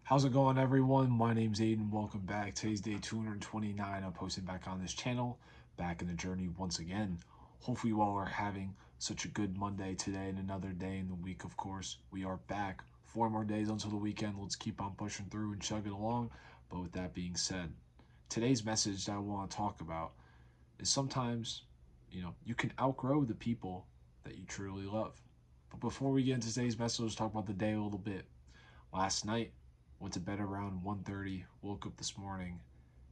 How's it going, everyone? My name's Aiden. Welcome back. Today's day 229. I'm posting back on this channel, back in the journey once again. Hopefully, you all are having such a good Monday today and another day in the week, of course. We are back. 4 more days until the weekend. Let's keep on pushing through and chugging along. But with that being said, today's message that I want to talk about is sometimes, you can outgrow the people that you truly love. But before we get into today's message, let's talk about the day a little bit. Last night, went to bed around 1:30, woke up this morning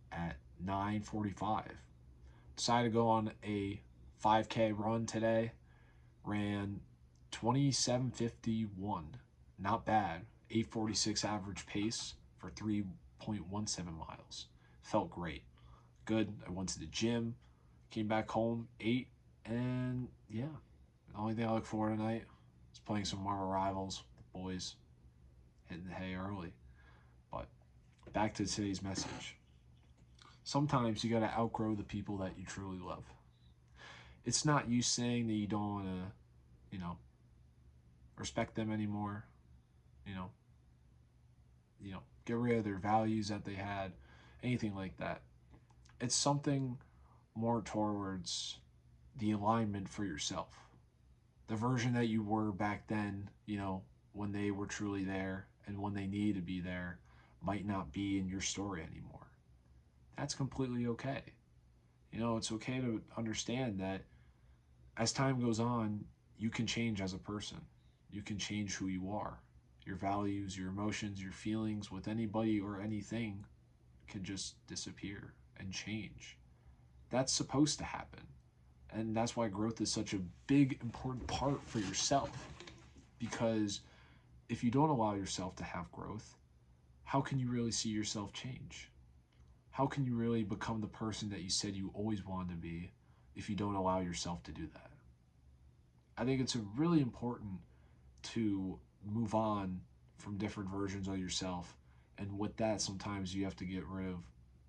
at 9:45. Decided to go on a 5K run today. Ran 27:51. Not bad. 8:46 average pace for 3.17 miles. Felt great. Good. I went to the gym, came back home, ate, and yeah. The only thing I look for tonight is playing some Marvel Rivals with the boys, hitting the hay early. But back to today's message. Sometimes you gotta outgrow the people that you truly love. It's not you saying that you don't wanna, you know, respect them anymore, you know, get rid of their values that they had, anything like that. It's something more towards the alignment for yourself. The version that you were back then, when they were truly there and when they needed to be there, might not be in your story anymore. That's completely okay. It's okay to understand that as time goes on, you can change as a person. You can change who you are. Your values, your emotions, your feelings with anybody or anything can just disappear and change. That's supposed to happen. And that's why growth is such a big, important part for yourself. Because if you don't allow yourself to have growth, how can you really see yourself change? How can you really become the person that you said you always wanted to be if you don't allow yourself to do that? I think it's really important to move on from different versions of yourself. And with that, sometimes you have to get rid of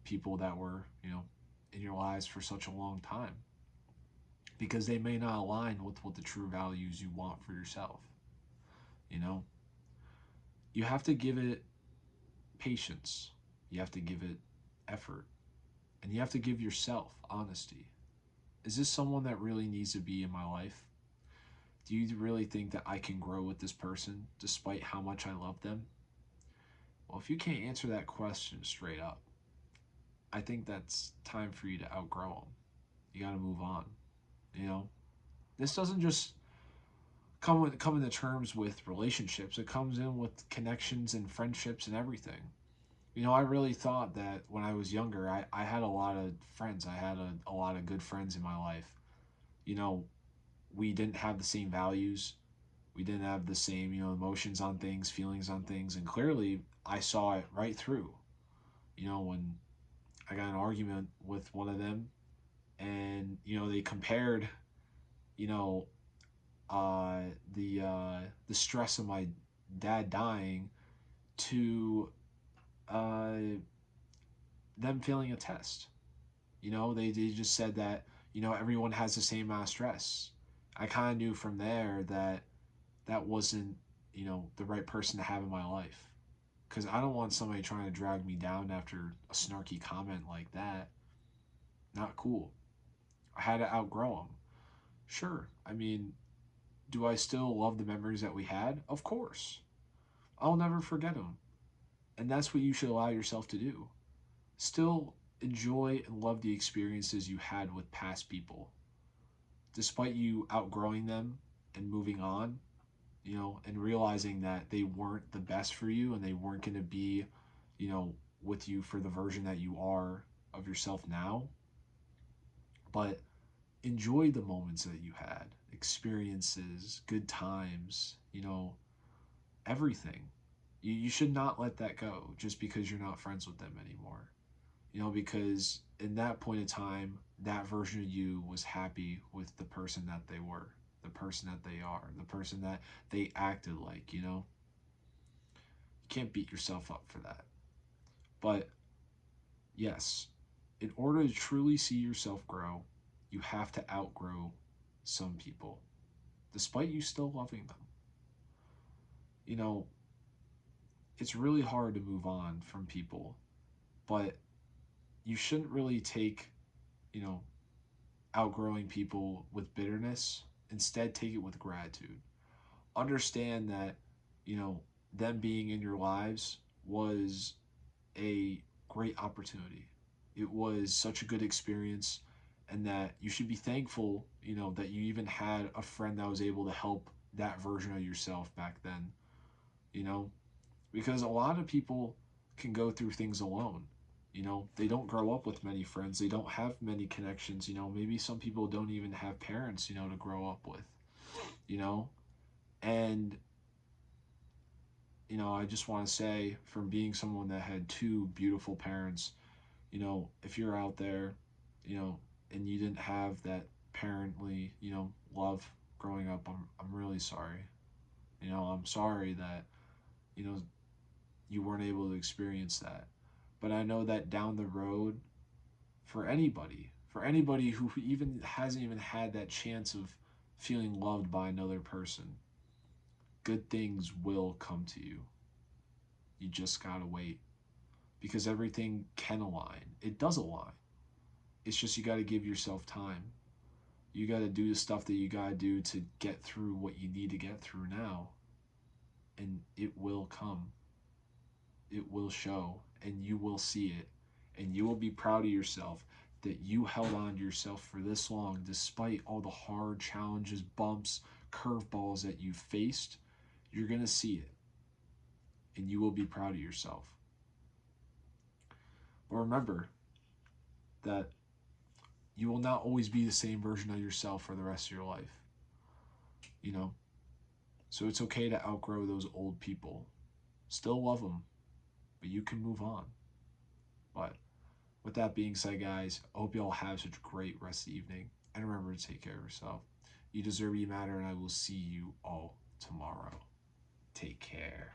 people that were, in your lives for such a long time because they may not align with what the true values you want for yourself. You know, you have to give it patience, you have to give it effort, and you have to give yourself honesty. Is this someone that really needs to be in my life? Do you really think that I can grow with this person despite how much I love them? Well, if you can't answer that question straight up, I think that's time for you to outgrow them. You got to move on. You know, this doesn't just come into terms with relationships. It comes in with connections and friendships and everything. I really thought that when I was younger, I had a lot of friends. I had a lot of good friends in my life. You know, we didn't have the same values. We didn't have the same, emotions on things, feelings on things. And clearly, I saw it right through. When I got in an argument with one of them and, they compared, you know, uh, the stress of my dad dying to uh, them failing a test. They just said that, everyone has the same amount of stress. I kind of knew from there that that wasn't, the right person to have in my life. Because I don't want somebody trying to drag me down after a snarky comment like that. Not cool. I had to outgrow them. Sure, I mean, do I still love the memories that we had? Of course. I'll never forget them. And that's what you should allow yourself to do. Still enjoy and love the experiences you had with past people. Despite you outgrowing them and moving on, and realizing that they weren't the best for you and they weren't going to be, with you for the version that you are of yourself now. But enjoy the moments that you had, experiences, good times, everything. You should not let that go just because you're not friends with them anymore. Because in that point in time, that version of you was happy with the person that they were, the person that they are, the person that they acted like. You can't beat yourself up for that. But yes, in order to truly see yourself grow, you have to outgrow some people, despite you still loving them. You know, it's really hard to move on from people, but you shouldn't really take, you know, outgrowing people with bitterness. Instead, take it with gratitude. Understand that, you know, them being in your lives was a great opportunity. It was such a good experience, and that you should be thankful, you know, that you even had a friend that was able to help that version of yourself back then, you know, because a lot of people can go through things alone. You know, they don't grow up with many friends, they don't have many connections, you know, maybe some people don't even have parents, you know, to grow up with, you know, and I just want to say, from being someone that had two beautiful parents, if you're out there, you know, and you didn't have that parently, love growing up, I'm really sorry. I'm sorry that, you know, you weren't able to experience that. But I know that down the road, for anybody who even hasn't even had that chance of feeling loved by another person, good things will come to you. You just gotta wait, because everything can align. It does align. It's just you gotta give yourself time. You gotta do the stuff that you gotta do to get through what you need to get through now, and it will come. It will show, and you will see it, and you will be proud of yourself that you held on to yourself for this long despite all the hard challenges, bumps, curveballs that you faced. You're gonna see it, and you will be proud of yourself. But remember that you will not always be the same version of yourself for the rest of your life. You know? So it's okay to outgrow those old people. Still love them, but you can move on. But with that being said, guys, I hope you all have such a great rest of the evening. And remember to take care of yourself. You deserve, you matter, and I will see you all tomorrow. Take care.